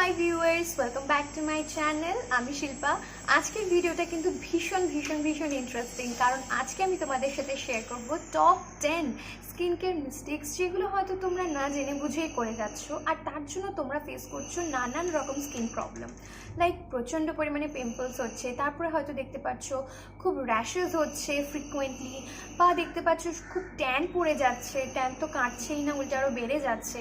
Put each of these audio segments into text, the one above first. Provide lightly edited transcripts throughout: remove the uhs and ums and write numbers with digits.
Hi viewers, welcome back to my channel. আমি শিল্পা। আজকের ভিডিওটা কিন্তু ভীষণ ভীষণ ভীষণ ইন্টারেস্টিং, কারণ আজকে আমি তোমাদের সাথে শেয়ার করব টপ 10 স্কিন কেয়ার মিস্টেক্স, যেগুলো হয়তো তোমরা না জেনে বুঝেই করে যাচ্ছ, আর তার জন্য তোমরা ফেস করছো নানান রকম স্কিন প্রবলেম। লাইক প্রচণ্ড পরিমাণে পিম্পলস হচ্ছে, তারপরে হয়তো দেখতে পাচ্ছ খুব র্যাশেস হচ্ছে ফ্রিকুয়েন্টলি, বা দেখতে পাচ্ছ খুব ট্যান পড়ে যাচ্ছে, ট্যান তো কাটছেই না, উল্টে আরও বেড়ে যাচ্ছে।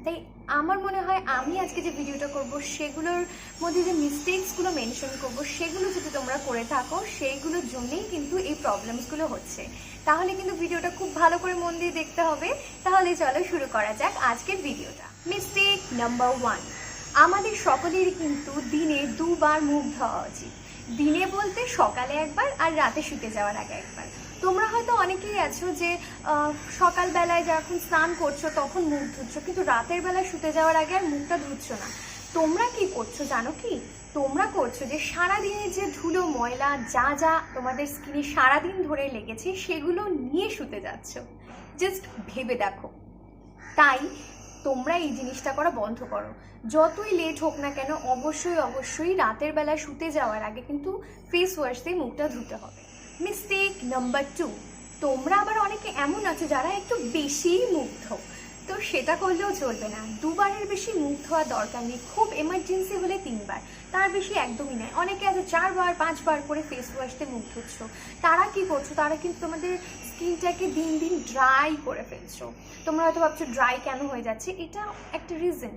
তাই আমার মনে হয় আমি আজকে যে ভিডিওটা করব সেগুলোর মধ্যে যে মিস্টেক্সগুলো মেনশন করব, সেগুলো যদি তোমরা করে থাকো সেইগুলোর জন্যেই কিন্তু এই প্রবলেমসগুলো হচ্ছে। তাহলে কিন্তু ভিডিওটা খুব ভালো করে মন দিয়ে দেখতে হবে। তাহলে চলো শুরু করা যাক আজকের ভিডিওটা। মিস্টেক নাম্বার 1, আমাদের সকলেরই কিন্তু দিনে দুবার মুখ ধোয়া উচিত। দিনে বলতে সকালে একবার আর রাতে শুতে যাওয়ার আগে একবার। তোমরা হয়তো অনেকেই আছো যে সকালবেলায় যখন স্নান করছো তখন মুখ ধুচ্ছ, কিন্তু রাতের বেলায় শুতে যাওয়ার আগে আর মুখটা ধুচ্ছ না। তোমরা কি করছো জানো কি? তোমরা করছো যে সারাদিনের যে ধুলো ময়লা যা যা তোমাদের স্কিনে সারাদিন ধরে লেগেছে সেগুলো নিয়ে শুতে যাচ্ছ। জাস্ট ভেবে দেখো। তাই তোমরা এই জিনিসটা করা বন্ধ করো। যতই লেট হোক না কেন, অবশ্যই অবশ্যই রাতের বেলা শুতে যাওয়ার আগে কিন্তু ফেস ওয়াশ দিয়ে মুখটা ধুতে হবে। মিস্টেক নাম্বার 2, তোমরা আবার অনেকে এমন আছো যারা একটু বেশিই মুখ ধো। তো সেটা করলেও চলবে না। দুবারের বেশি মুখ ধোয়া দরকার নেই, খুব এমার্জেন্সি হলে 3বার, তার বেশি একদমই নয়। অনেকে আছে 4বার 5বার করে ফেস ওয়াশ দিয়ে মুখ ধুচ্ছ। তারা কি করছো? তারা কিন্তু তোমাদের স্কিনটাকে দিন দিন ড্রাই করে ফেলছো। তোমরা হয়তো ভাবছো ড্রাই কেন হয়ে যাচ্ছে, এটা একটা রিজন।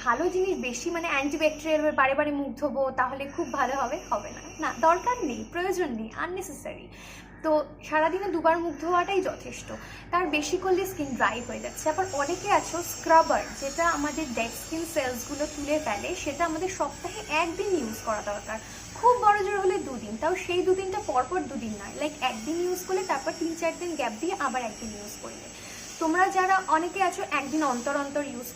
ভালো জিনিস বেশি মানে অ্যান্টিব্যাকটেরিয়াল বারে বারে মুখ ধোবো তাহলে খুব ভালো হবে, হবে না। না, দরকার নেই, প্রয়োজন নেই, আননেসেসারি। তো সারাদিনে দুবার মুখ ধোয়াটাই যথেষ্ট। তার বেশি করলে স্কিন ড্রাই হয়ে যাচ্ছে। আবার অনেকে আছো স্ক্রাবার, যেটা আমাদের ডেড স্কিন সেলসগুলো তুলে ফেলে, সেটা আমাদের সপ্তাহে 1 দিন ইউজ করা দরকার। খুব বড় জোর হলে 2 দিন, তাও সেই 2 দিনটা পরপর 2 দিন নয়। লাইক 1 দিন ইউজ করলে তারপর 3-4 দিন গ্যাপ দিয়ে আবার 1 দিন ইউজ করলে। তোমরা যারা অনেকে আছো 1 দিন অন্তর অন্তর ইউজ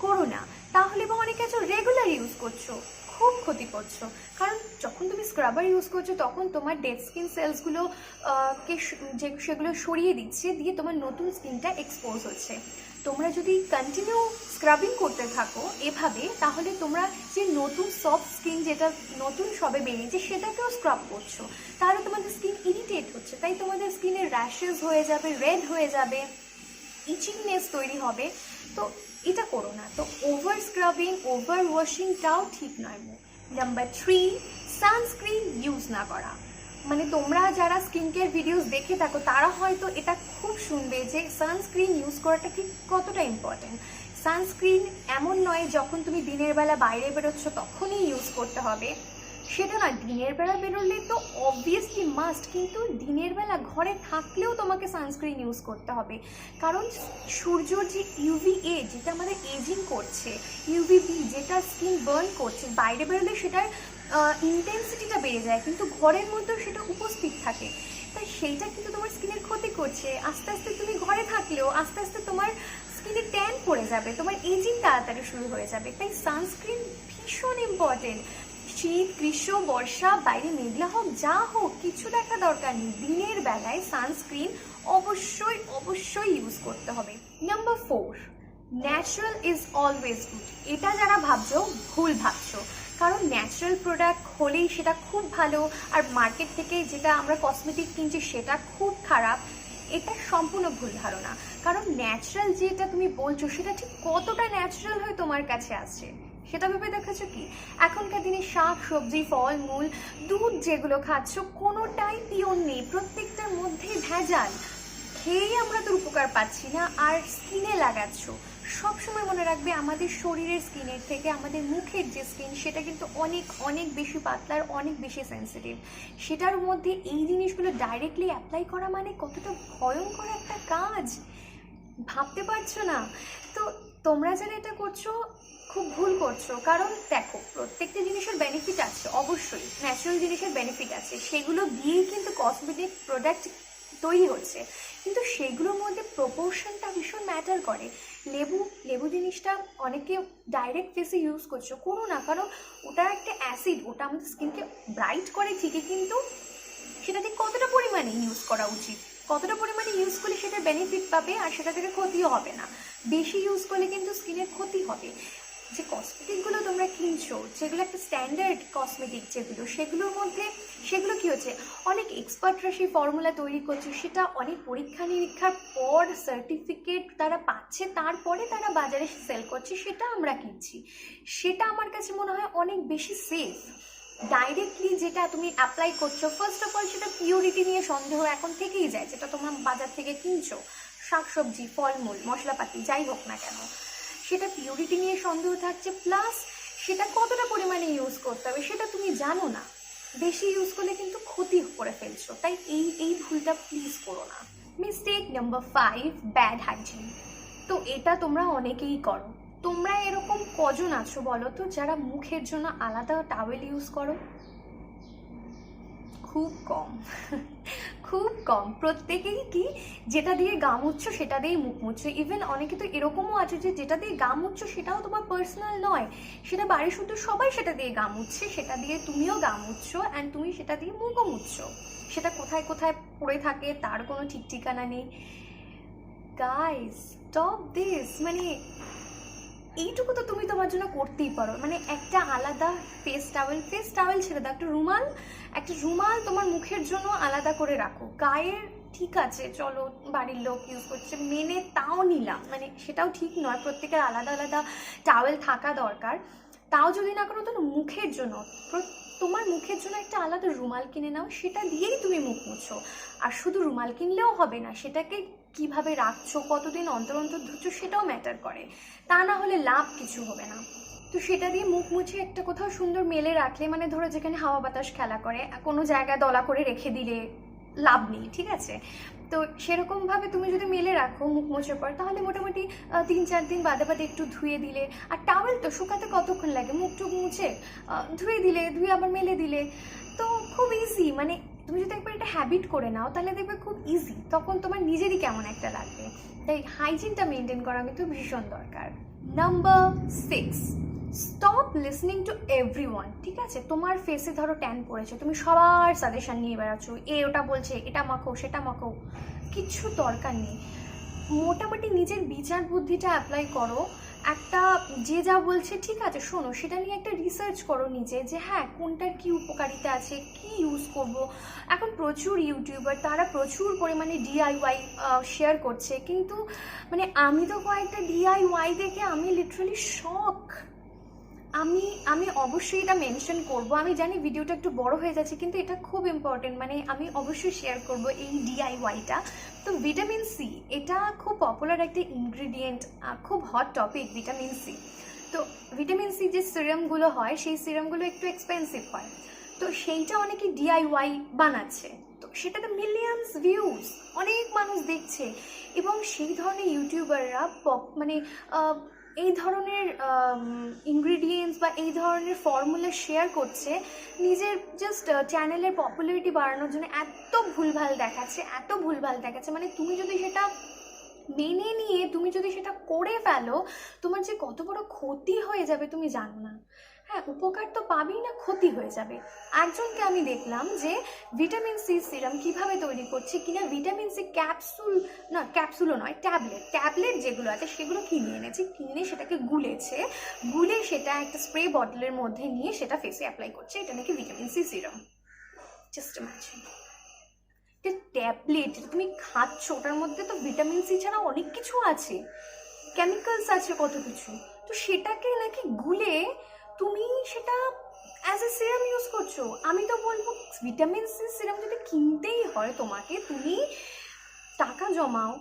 করো না। তাহলে বা অনেকে আছো রেগুলার ইউজ করছো, খুব ক্ষতি করছো। কারণ যখন তুমি স্ক্রাবার ইউজ করছো তখন তোমার ডেড স্কিন সেলসগুলো সেগুলো সরিয়ে দিচ্ছে, দিয়ে তোমার নতুন স্কিনটা এক্সপোজ হচ্ছে। তোমরা যদি কন্টিনিউ স্ক্রাবিং করতে থাকো এভাবে, তাহলে তোমরা যে নতুন সফট স্কিন যেটা নতুন সবে বেরিয়েছে সেটাকেও স্ক্রাব করছো, তাহলে তোমাদের স্কিন ইরিটেট হচ্ছে। তাই তোমাদের স্কিনে র্যাশেস হয়ে যাবে, রেড হয়ে যাবে, ইচিংনেস তৈরি হবে। তো এটা করো না। তো ওভার স্ক্রাবিং, ওভার ওয়াশিংটাও ঠিক নয়। নাম্বার 3, সানস্ক্রিন ইউজ না করা। মানে তোমরা যারা স্কিন কেয়ার ভিডিওস দেখে থাকো তারা হয়তো এটা খুব শুনবে যে সানস্ক্রিন ইউজ করাটা ঠিক কতটা ইম্পর্টেন্ট। সানস্ক্রিন এমন নয় যখন তুমি দিনের বেলা বাইরে বেরোচ্ছ তখনই ইউজ করতে হবে, সেটা না। দিনের বেলা বেরোলে তো অবভিয়াসলি মাস্ট, কিন্তু দিনের বেলা ঘরে থাকলেও তোমাকে সানস্ক্রিন ইউজ করতে হবে। কারণ সূর্যর যে ইউভিএ যেটা আমাদের এজিং করছে, ইউভিবি যেটা স্কিন বার্ন করছে, বাইরে বেরোলে সেটার ইন্টেন্সিটিটা বেড়ে যায়, কিন্তু ঘরের মধ্যেও সেটা উপস্থিত থাকে। তাই সেইটা কিন্তু তোমার স্কিনের ক্ষতি করছে। আস্তে আস্তে তুমি ঘরে থাকলেও আস্তে আস্তে তোমার স্কিনে ট্যান পড়ে যাবে, তোমার এজিং তাড়াতাড়ি শুরু হয়ে যাবে। তাই সানস্ক্রিন ভীষণ ইম্পর্টেন্ট। শীত, গ্রীষ্ম, বর্ষা, বাইরে মেঘলা হোক যা হোক, কিছু দেখা দরকার নেই, দিনের বেলায় সানস্ক্রিন অবশ্যই অবশ্যই ইউজ করতে হবে। Number 4, natural is always good. এটা যারা ভাবছো ভুল ভাবছো। কারণ ন্যাচারাল প্রোডাক্ট হলেই সেটা খুব ভালো, আর মার্কেট থেকে যেটা আমরা কসমেটিক কিনছি সেটা খুব খারাপ, এটা সম্পূর্ণ ভুল ধারণা। কারণ ন্যাচারাল যেটা তুমি বলছো সেটা ঠিক কতটা ন্যাচারাল হয়ে তোমার কাছে আছে সেটা ভেবে দেখেছো কি? এখনকার দিনে শাক সবজি, ফল মূল, দুধ যেগুলো খাচ্ছ কোনোটাই পিওর নেই, প্রত্যেকটার মধ্যেই ভেজাল। খেয়েই আমরা তো উপকার পাচ্ছি না, আর স্কিনে লাগাচ্ছ। সবসময় মনে রাখবে আমাদের শরীরের স্কিনের থেকে আমাদের মুখের যে স্কিন সেটা কিন্তু অনেক অনেক বেশি পাতলা আর অনেক বেশি সেন্সিটিভ। সেটার মধ্যে এই জিনিসগুলো ডাইরেক্টলি অ্যাপ্লাই করা মানে কতটা ভয়ঙ্কর একটা কাজ, ভাবতে পারছো না? তো তোমরা যারা এটা করছো খুব ভুল করছো। কারণ দেখো, প্রত্যেকটা জিনিসের বেনিফিট আছে, অবশ্যই ন্যাচারাল জিনিসের বেনিফিট আছে, সেগুলো দিয়েই কিন্তু কসমেটিক প্রোডাক্ট তৈরি হচ্ছে, কিন্তু সেগুলোর মধ্যে প্রপোর্শনটা ভীষণ ম্যাটার করে। লেবু জিনিসটা অনেকে ডাইরেক্ট ফেসে ইউজ করো না, কারণ ওটা একটা অ্যাসিড, ওটা আমাদের স্কিনকে ব্রাইট করে ঠিকই, কিন্তু সেটা ঠিক কতটা পরিমাণে ইউজ করা উচিত, কতটা পরিমাণে ইউজ করলে সেটার বেনিফিট পাবে আর সেটা থেকে ক্ষতিও হবে না। বেশি ইউজ করলে কিন্তু স্কিনের ক্ষতি হবে। যে কসমেটিকগুলো তোমরা কিনছো, যেগুলো একটা স্ট্যান্ডার্ড কসমেটিক যেগুলো, সেগুলোর মধ্যে সেগুলো কী হচ্ছে, অনেক এক্সপার্টরা সেই ফর্মুলা তৈরি করছে, সেটা অনেক পরীক্ষা নিরীক্ষার পর সার্টিফিকেট তারা পাচ্ছে, তারপরে তারা বাজারে সেল করছে, সেটা আমরা কিনছি। সেটা আমার কাছে মনে হয় অনেক বেশি সেফ। ডাইরেক্টলি যেটা তুমি অ্যাপ্লাই করছো, ফার্স্ট অফ অল সেটা পিওরিটি নিয়ে সন্দেহ এখন থেকেই যায়, যেটা তোমরা বাজার থেকে কিনছো, শাকসবজি, ফলমূল, মশলাপাতি যাই হোক না কেন, সেটা পিওরিটি নিয়ে সন্দেহ থাকছে, প্লাস সেটা কতটা পরিমাণে ইউজ করতে হবে সেটা তুমি জানো না, বেশি ইউজ করলে কিন্তু ক্ষতি করে ফেলছো। তাই এই ভুলটা প্লিজ করো না। Mistake number 5, bad hygiene. তো এটা তোমরা অনেকেই করো। তোমরা এরকম কজন আছো বলো তো যারা মুখের জন্য আলাদা টাওয়েল ইউজ করো? খুব কম, খুব কম। প্রত্যেকেই কি যেটা দিয়ে গা মুছছো সেটা দিয়েই মুখ মুছছো। ইভেন অনেকে তো এরকমও আছে যে যেটা দিয়ে গা মুছছো সেটাও তোমার পার্সোনাল নয়, সেটা বাড়ির শুধু সবাই সেটা দিয়ে গা মুছছে, সেটা দিয়ে তুমিও গা মুছছো অ্যান্ড তুমি সেটা দিয়ে মুখও মুছছো। সেটা কোথায় কোথায় পড়ে থাকে তার কোনো ঠিক ঠিকানা নেই। Guys, stop this. মানে এইটুকু তো তুমি তোমার জন্য করতেই পারো, মানে একটা আলাদা ফেস টাওয়েল ছেড়ে দাও, একটা রুমাল তোমার মুখের জন্য আলাদা করে রাখো। গায়ের ঠিক আছে, চলো বাড়ির লোক ইউজ করছে মেনে তাও নিলাম, মানে সেটাও ঠিক নয়, প্রত্যেকের আলাদা আলাদা টাওয়েল থাকা দরকার। তাও যদি না করো তো মুখের জন্য তোমার মুখের জন্য একটা আলাদা রুমাল কিনে নাও, সেটা দিয়েই তুমি মুখ মুছো। আর শুধু রুমাল কিনলেও হবে না, সেটাকে কিভাবে রাখছো, কতদিন অন্তর অন্তর ধুচ্ছো সেটাও ম্যাটার করে, তা না হলে লাভ কিছু হবে না। তো সেটা দিয়ে মুখ মুছে একটা কোথাও সুন্দর মেলে রাখলে, মানে ধরো যেখানে হাওয়া বাতাস খেলা করে, কোনো জায়গায় দলা করে রেখে দিলে লাভ নেই, ঠিক আছে? তো সেরকমভাবে তুমি যদি মেলে রাখো মুখ মোছার পর, তাহলে মোটামুটি 3-4 দিন বাদে বাদে একটু ধুয়ে দিলে, আর টাওয়েল তো শুকাতে কতক্ষণ লাগে, মুখ টুক মুছে ধুয়ে দিলে, ধুয়ে আবার মেলে দিলে, তো খুব ইজি। মানে তুমি যদি একবার এটা হ্যাবিট করে নাও তাহলে দেখবে খুব ইজি, তখন তোমার নিজেরই কেমন একটা লাগবে। তাই হাইজিনটা মেনটেন করা কিন্তু ভীষণ দরকার। Number 6, stop listening to everyone. ঠিক আছে, তোমার ফেসে ধরো ট্যান পড়েছে, তুমি সবার সাজেশন নিয়ে বেড়াচ্ছ, ওটা বলছে এটা মাখো সেটা মাখো, কিচ্ছু দরকার নেই। মোটামুটি নিজের বিচার বুদ্ধিটা অ্যাপ্লাই করো। একটা যে যা বলছে ঠিক আছে শোনো, সেটা নিয়ে একটা রিসার্চ করো নিজে, যে হ্যাঁ কোনটার কি উপকারিতা আছে, কি ইউজ করব। এখন প্রচুর ইউটিউবার তারা প্রচুর পরিমাণে ডিআইওয়াই শেয়ার করছে, কিন্তু মানে আমি তো কয়েকটা ডিআইওয়াই দেখে আমি লিটারালি শক। আমি অবশ্যই এটা মেনশন করব, আমি জানি ভিডিওটা একটু বড় হয়ে যাচ্ছে, কিন্তু এটা খুব ইম্পর্টেন্ট, মানে আমি অবশ্যই শেয়ার করব এই ডিআইওয়াইটা। তো ভিটামিন সি, এটা খুব পপুলার একটা ইনগ্রিডিয়েন্ট, খুব হট টপিক ভিটামিন সি। তো ভিটামিন সি যে সিরামগুলো হয়, সেই সিরামগুলো একটু এক্সপেন্সিভ হয়, তো সেইটা অনেকে ডিআইওয়াই বানাচ্ছে, তো সেটাতে মিলিয়নস ভিউজ, অনেক মানুষ দেখছে, এবং সেই ধরনের ইউটিউবাররা মানে এই ধরনের ইনগ্রিডিয়েন্টস বা এই ধরনের ফর্মুলা শেয়ার করছে নিজের জাস্ট চ্যানেলের পপুলারিটি বাড়ানোর জন্য। এত ভুলভাল দেখাচ্ছে, মানে তুমি যদি সেটা মেনে নিয়ে তুমি যদি সেটা করে ফেলো, তোমার যে কত বড় ক্ষতি হয়ে যাবে তুমি জানো না। হ্যাঁ, উপকার তো পাবেই না, ক্ষতি হয়ে যাবে। একজনকে আমি দেখলাম যে ভিটামিন সি সিরাম কিভাবে তৈরি করছে, কিনা ভিটামিন সি ক্যাপসুলও নয়, ট্যাবলেট যেগুলো আছে সেগুলো কিনে এনেছে, কিনে সেটাকে গুলে সেটা একটা স্প্রে বটলের মধ্যে নিয়ে সেটা ফেসে অ্যাপ্লাই করছে, এটা নাকি vitamin C serum. Just imagine, tablet তুমি খাচ্ছ, ওটার মধ্যে তো ভিটামিন সি ছাড়া অনেক কিছু আছে, কেমিক্যালস আছে কত কিছু, তো সেটাকে নাকি গুলে তুমি সেটা অ্যাজ এ সিরাম ইউজ করছো। আমি তো বলবো ভিটামিন সি সিরাম যদি কিনতেই হয় তোমাকে, তুমি টাকা জমাও,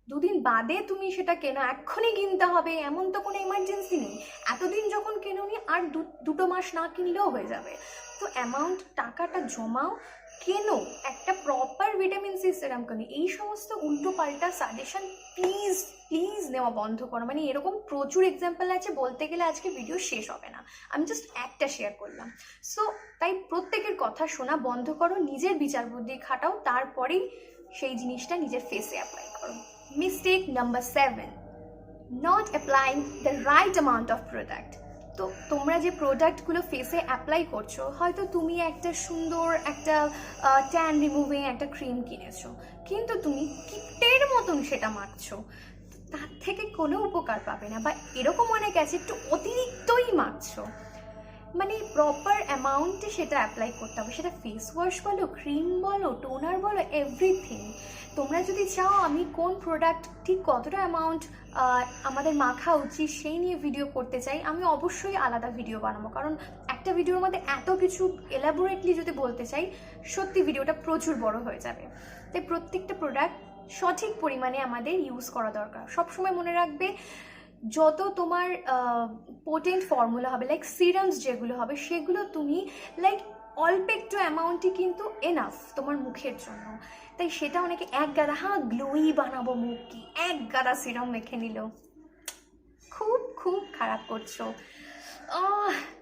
2 দিন বাদে তুমি সেটা কেনো, এক্ষুনি কিনতে হবে এমন তো কোনো এমার্জেন্সি নেই। এতদিন যখন কেনোনি আর 2 মাস না কিনলেও হয়ে যাবে। তো অ্যামাউন্ট টাকাটা জমাও, কেনো একটা প্রপার ভিটামিন সি সিরাম কেনো। এই সমস্ত উল্টো পাল্টা সাজেশন প্লিজ নেওয়া বন্ধ করো। মানে এরকম প্রচুর এক্সাম্পল আছে, বলতে গেলে আজকে ভিডিও শেষ হবে না, আমি জাস্ট একটা শেয়ার করলাম। সো তাই প্রত্যেকের কথা শোনা বন্ধ করো, নিজের বিচার বুদ্ধি খাটাও, তারপরেই সেই জিনিসটা নিজের ফেসে অ্যাপ্লাই করো। Mistake number 7, not applying the right amount of product. তো তোমরা যে প্রোডাক্টগুলো ফেসে অ্যাপ্লাই করছো, হয়তো তুমি একটা সুন্দর একটা ট্যান রিমুভিং একটা ক্রিম কিনেছো, কিন্তু তুমি কিটের মতন সেটা মাখছো, তার থেকে কোনো উপকার পাবে না। বা এরকম অনেক আছে একটু অতিরিক্তই মাখছো, মানে প্রপার অ্যামাউন্টে সেটা অ্যাপ্লাই করতে হবে, সেটা ফেস ওয়াশ বলো, ক্রিম বলো, টোনার বলো, এভরিথিং। তোমরা যদি চাও আমি কোন প্রোডাক্ট ঠিক কতটা অ্যামাউন্ট আমাদের মাখা উচিত সেই নিয়ে ভিডিও করতে চাই, আমি অবশ্যই আলাদা ভিডিও বানাবো, কারণ একটা ভিডিওর মধ্যে এত কিছু এলাবোরেটলি যদি বলতে চাই সত্যি ভিডিওটা প্রচুর বড় হয়ে যাবে। তাই প্রত্যেকটা প্রোডাক্ট সঠিক পরিমাণে আমাদের ইউজ করা দরকার। সবসময় মনে রাখবে যত তোমার পোটেন্ট ফর্মুলা হবে, লাইক সিরামস যেগুলো হবে, সেগুলো তুমি লাইক অল্প একটু অ্যামাউন্টই কিন্তু এনাফ তোমার মুখের জন্য। তাই সেটা অনেকে এক গাদা, হ্যাঁ গ্লোই বানাবো মুখ, কি এক গাদা সিরাম মেখে নিল, খুব খুব খারাপ করছো,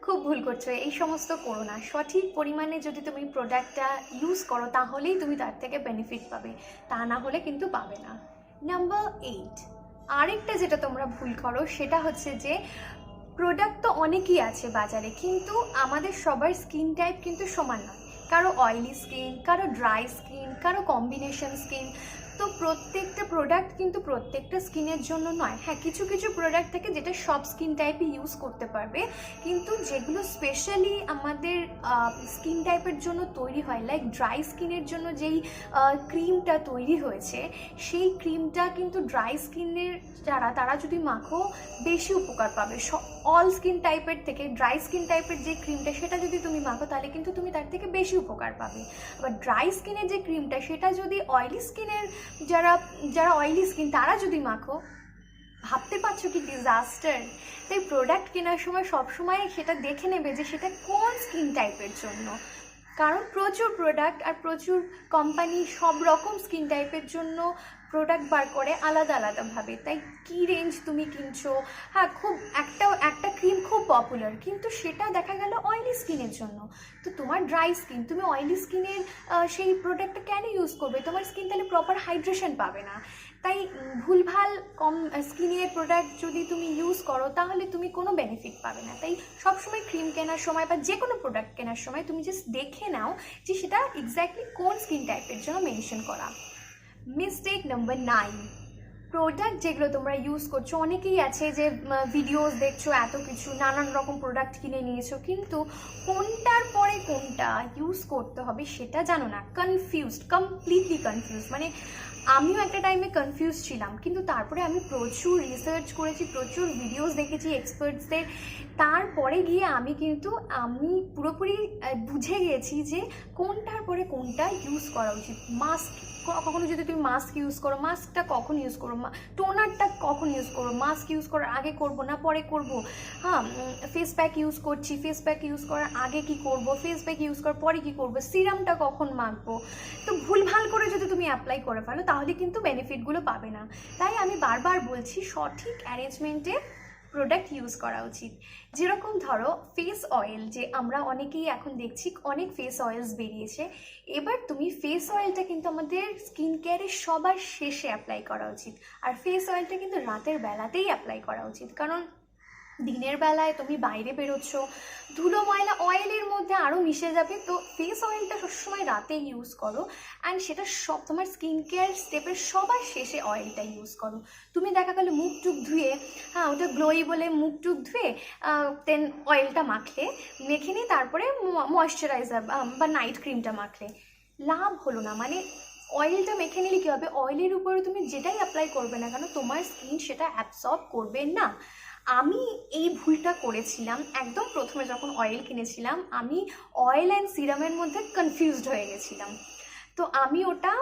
খুব ভুল করছো। এই সমস্ত করো না। সঠিক পরিমাণে যদি তুমি প্রোডাক্টটা ইউজ করো তাহলেই তুমি তার থেকে বেনিফিট পাবে, তা না হলে কিন্তু পাবে না। নাম্বার 8, আরেকটা যেটা তোমরা ভুল করো সেটা হচ্ছে যে প্রোডাক্ট তো অনেকই আছে বাজারে, কিন্তু আমাদের সবার স্কিন টাইপ কিন্তু সমান নয়। কারো অয়েলি স্কিন, কারো ড্রাই স্কিন, কারো কম্বিনেশন স্কিন। তো প্রত্যেকটা প্রোডাক্ট কিন্তু প্রত্যেকটা স্কিনের জন্য নয়। হ্যাঁ, কিছু কিছু প্রোডাক্ট থাকে যেটা সব স্কিন টাইপে ইউজ করতে পারবে, কিন্তু যেগুলো স্পেশালি আমাদের স্কিন টাইপের জন্য তৈরি হয়, লাইক ড্রাই স্কিনের জন্য যেই ক্রিমটা তৈরি হয়েছে, সেই ক্রিমটা কিন্তু ড্রাই স্কিনের তারা যদি মাখো বেশি উপকার পাবে। অল স্কিন টাইপের থেকে ড্রাই স্কিন টাইপের যে ক্রিমটা সেটা যদি তুমি মাখো তাহলে কিন্তু তুমি তার থেকে বেশি উপকার পাবে। আবার ড্রাই স্কিনের যে ক্রিমটা সেটা যদি অয়েলি স্কিনের যারা অয়েলি স্কিন তারা যদি মাখো, ভাবতে পারছো কি ডিজাস্টার। তাই প্রোডাক্ট কেনার সময় সবসময় সেটা দেখে নেবে যে সেটা কোন স্কিন টাইপের জন্য, কারণ প্রচুর প্রোডাক্ট আর প্রচুর কোম্পানি সব রকম স্কিন টাইপের জন্য প্রোডাক্ট বার করে আলাদা আলাদাভাবে। তাই কী রেঞ্জ তুমি কিনছো, হ্যাঁ খুব একটা ক্রিম খুব পপুলার, কিন্তু সেটা দেখা গেল অয়েলি স্কিনের জন্য। তো তোমার ড্রাই স্কিন, তুমি অয়েলি স্কিনের সেই প্রোডাক্টটা কেন ইউজ করবে? তোমার স্কিন তাহলে প্রপার হাইড্রেশন পাবে না। তাই ভুলভাল কম স্কিনের প্রোডাক্ট যদি তুমি ইউজ করো তাহলে তুমি কোনো বেনিফিট পাবে না। তাই সবসময় ক্রিম কেনার সময় বা যে কোনো প্রোডাক্ট কেনার সময় তুমি জাস্ট দেখে নাও যে সেটা এক্স্যাক্টলি কোন স্কিন টাইপের জন্য মেনশন করা। মিস্টেক নাম্বার 9, প্রোডাক্ট যেগুলো তোমরা ইউজ করছো, অনেকেই আছে যে ভিডিওস দেখছো, এত কিছু নানান রকম প্রোডাক্ট কিনে নিয়েছো, কিন্তু কোনটার পরে কোনটা ইউজ করতে হবে সেটা জানো না। Confused, completely confused. মানে আমিও একটা টাইমে কনফিউজ ছিলাম, কিন্তু তারপরে আমি প্রচুর রিসার্চ করেছি, প্রচুর ভিডিওস দেখেছি এক্সপার্টসদের, তারপরে গিয়ে আমি পুরোপুরি বুঝে গিয়েছি যে কোনটার পরে কোনটা ইউজ করা উচিত। মাস্ক, কখনো যদি তুমি মাস্ক ইউজ করো, মাস্কটা কখন ইউজ করো, টোনারটা কখন ইউজ করো, মাস্ক ইউজ করার আগে করবো না পরে করবো, হ্যাঁ ফেস প্যাক ইউজ করছি, ফেস প্যাক ইউজ করার আগে কি করব, ফেস প্যাক ইউজ করার পরে কি করবো, সিরামটা কখন মাখবো। তো ভুলভাল করে যদি তুমি অ্যাপ্লাই করে ফেলো তাহলে কিন্তু বেনিফিটগুলো পাবে না। তাই আমি বারবার বলছি সঠিক অ্যারেঞ্জমেন্টে প্রোডাক্ট ইউজ করা উচিত। যেরকম ধরো ফেস অয়েল, যে আমরা অনেকেই এখন দেখছি অনেক ফেস অয়েলস বেরিয়েছে, এবার তুমি ফেস অয়েলটা কিন্তু আমাদের স্কিন কেয়ারের সবার শেষে অ্যাপ্লাই করা উচিত। আর ফেস অয়েলটা কিন্তু রাতের বেলাতেই অ্যাপ্লাই করা উচিত, কারণ দিনের বেলায় তুমি বাইরে বেরোচ্ছ, ধুলো ময়লা অয়েলের মধ্যে আরও মিশে যাবে। তো ফেস অয়েলটা সবসময় রাতে ইউজ করো, অ্যান্ড সেটা সব তোমার স্কিন কেয়ার স্টেপের সবার শেষে অয়েলটা ইউজ করো। তুমি দেখা গেলো মুখ টুক ধুয়ে, হ্যাঁ ওটা গ্লোই বলে মুখ টুক ধুয়ে দেন অয়েলটা মেখে নিয়ে তারপরে ময়শ্চারাইজার বা নাইট ক্রিমটা মাখলে, লাভ হলো না। মানে অয়েলটা মেখে নিলে কী হবে, অয়েলের উপরে তুমি যেটাই অ্যাপ্লাই করবে না কেন তোমার স্কিন সেটা অ্যাবসর্ব করবে না। আমি এই ভুলটা করেছিলাম একদম প্রথমে যখন অয়েল কিনেছিলাম, আমি অয়েল অ্যান্ড সিরামের মধ্যে কনফিউজড হয়ে গেছিলাম। তো আমি ওটা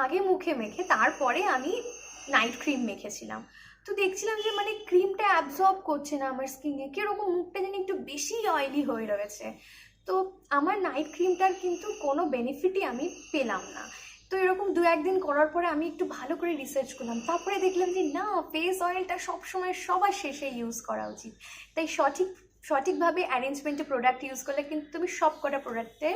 আগে মুখে মেখে তারপরে আমি নাইট ক্রিম মেখেছিলাম। তো দেখছিলাম যে মানে ক্রিমটা অ্যাবসর্ব করছে না আমার স্কিনে, কীরকম মুখটা যেন একটু বেশি অয়েলি হয়ে রয়েছে। তো আমার নাইট ক্রিমটার কিন্তু কোনো বেনিফিটই আমি পেলাম না। তো এরকম 2-1 দিন করার পরে আমি একটু ভালো করে রিসার্চ করলাম, তারপরে দেখলাম যে না, ফেস অয়েলটা সবসময় সবার শেষে ইউজ করা উচিত। তাই সঠিকভাবে অ্যারেঞ্জমেন্টে প্রোডাক্ট ইউজ করলে কিন্তু তুমি সব কটা প্রোডাক্টের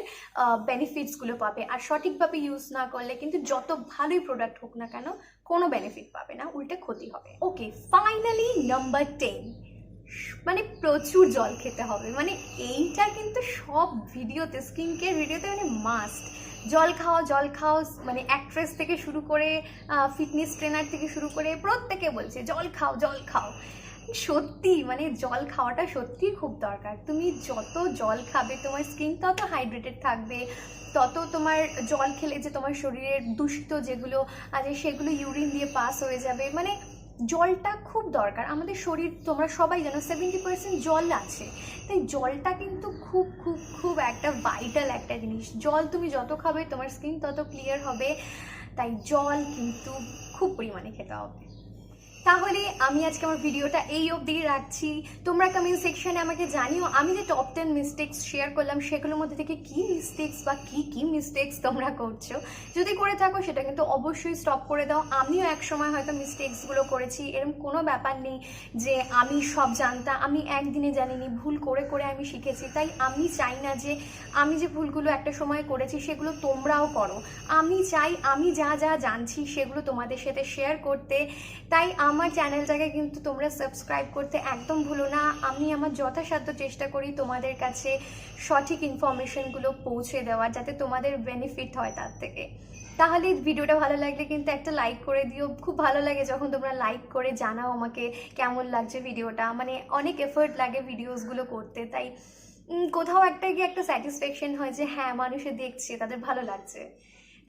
বেনিফিটসগুলো পাবে। আর সঠিকভাবে ইউজ না করলে কিন্তু যত ভালোই প্রোডাক্ট হোক না কেন কোনো বেনিফিট পাবে না, উল্টে ক্ষতি হবে। ওকে, ফাইনালি নাম্বার 10, মানে প্রচুর জল খেতে হবে। মানে এইটা কিন্তু সব ভিডিওতে, স্কিন কেয়ার ভিডিওতে মানে মাস্ট। জল খাও, মানে অ্যাক্ট্রেস থেকে শুরু করে ফিটনেস ট্রেনার থেকে শুরু করে প্রত্যেকে বলছে জল খাও। সত্যি মানে জল খাওয়াটা সত্যিই খুব দরকার। তুমি যত জল খাবে তোমার স্কিন তত হাইড্রেটেড থাকবে, তত তোমার জল খেলে যে তোমার শরীরের দূষিত যেগুলো আছে সেগুলো ইউরিন দিয়ে পাস হয়ে যাবে। মানে জলটা খুব দরকার আমাদের শরীর, তোমরা সবাই জানো 70% জল আছে, তাই জলটা কিন্তু খুব খুব খুব একটা ভাইটাল একটা জিনিস। জল তুমি যত খাবে তোমার স্কিন তত ক্লিয়ার হবে, তাই জল কিন্তু খুব পরিমাণে খেতে হবে। তাহলে আমি আজকে আমার ভিডিওটা এই অবধি রাখছি। তোমরা কমেন্ট সেকশনে আমাকে জানিও আমি যে টপ 10 মিস্টেক্স শেয়ার করলাম সেগুলোর মধ্যে থেকে কি মিস্টেক্স বা কি মিস্টেক্স তোমরা করছো। যদি করে থাকো সেটা কিন্তু অবশ্যই স্টপ করে দাও। আমিও এক সময় হয়তো মিস্টেক্সগুলো করেছি, এরকম কোনো ব্যাপার নেই যে আমি সব জানতাম, আমি একদিনে জানিনি, ভুল করে করে আমি শিখেছি। তাই আমি চাই না যে আমি যে ভুলগুলো একটা সময় করেছি সেগুলো তোমরাও করো। আমি চাই আমি যা যা জানছি সেগুলো তোমাদের সাথে শেয়ার করতে। তাই আমার চ্যানেলটাকে কিন্তু তোমরা সাবস্ক্রাইব করতে একদম ভুলো না। আমি আমার যথাসাধ্য চেষ্টা করি তোমাদের কাছে সঠিক ইনফরমেশনগুলো পৌঁছে দেওয়ার, যাতে তোমাদের বেনিফিট হয় তার থেকে। তাহলে ভিডিওটা ভালো লাগলে কিন্তু একটা লাইক করে দিও। খুব ভালো লাগে যখন তোমরা লাইক করে জানাও আমাকে কেমন লাগছে ভিডিওটা। মানে অনেক এফোর্ট লাগে ভিডিওসগুলো করতে, তাই কোথাও একটা গিয়ে একটা স্যাটিসফ্যাকশন হয় যে হ্যাঁ মানুষে দেখছে, তাদের ভালো লাগছে।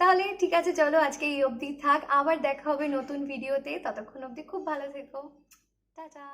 তাহলে ঠিক আছে, চলো আজকে এই অবধি থাক, আবার দেখা হবে নতুন ভিডিওতে। ততক্ষণ অবধি খুব ভালো থেকো, টাটা।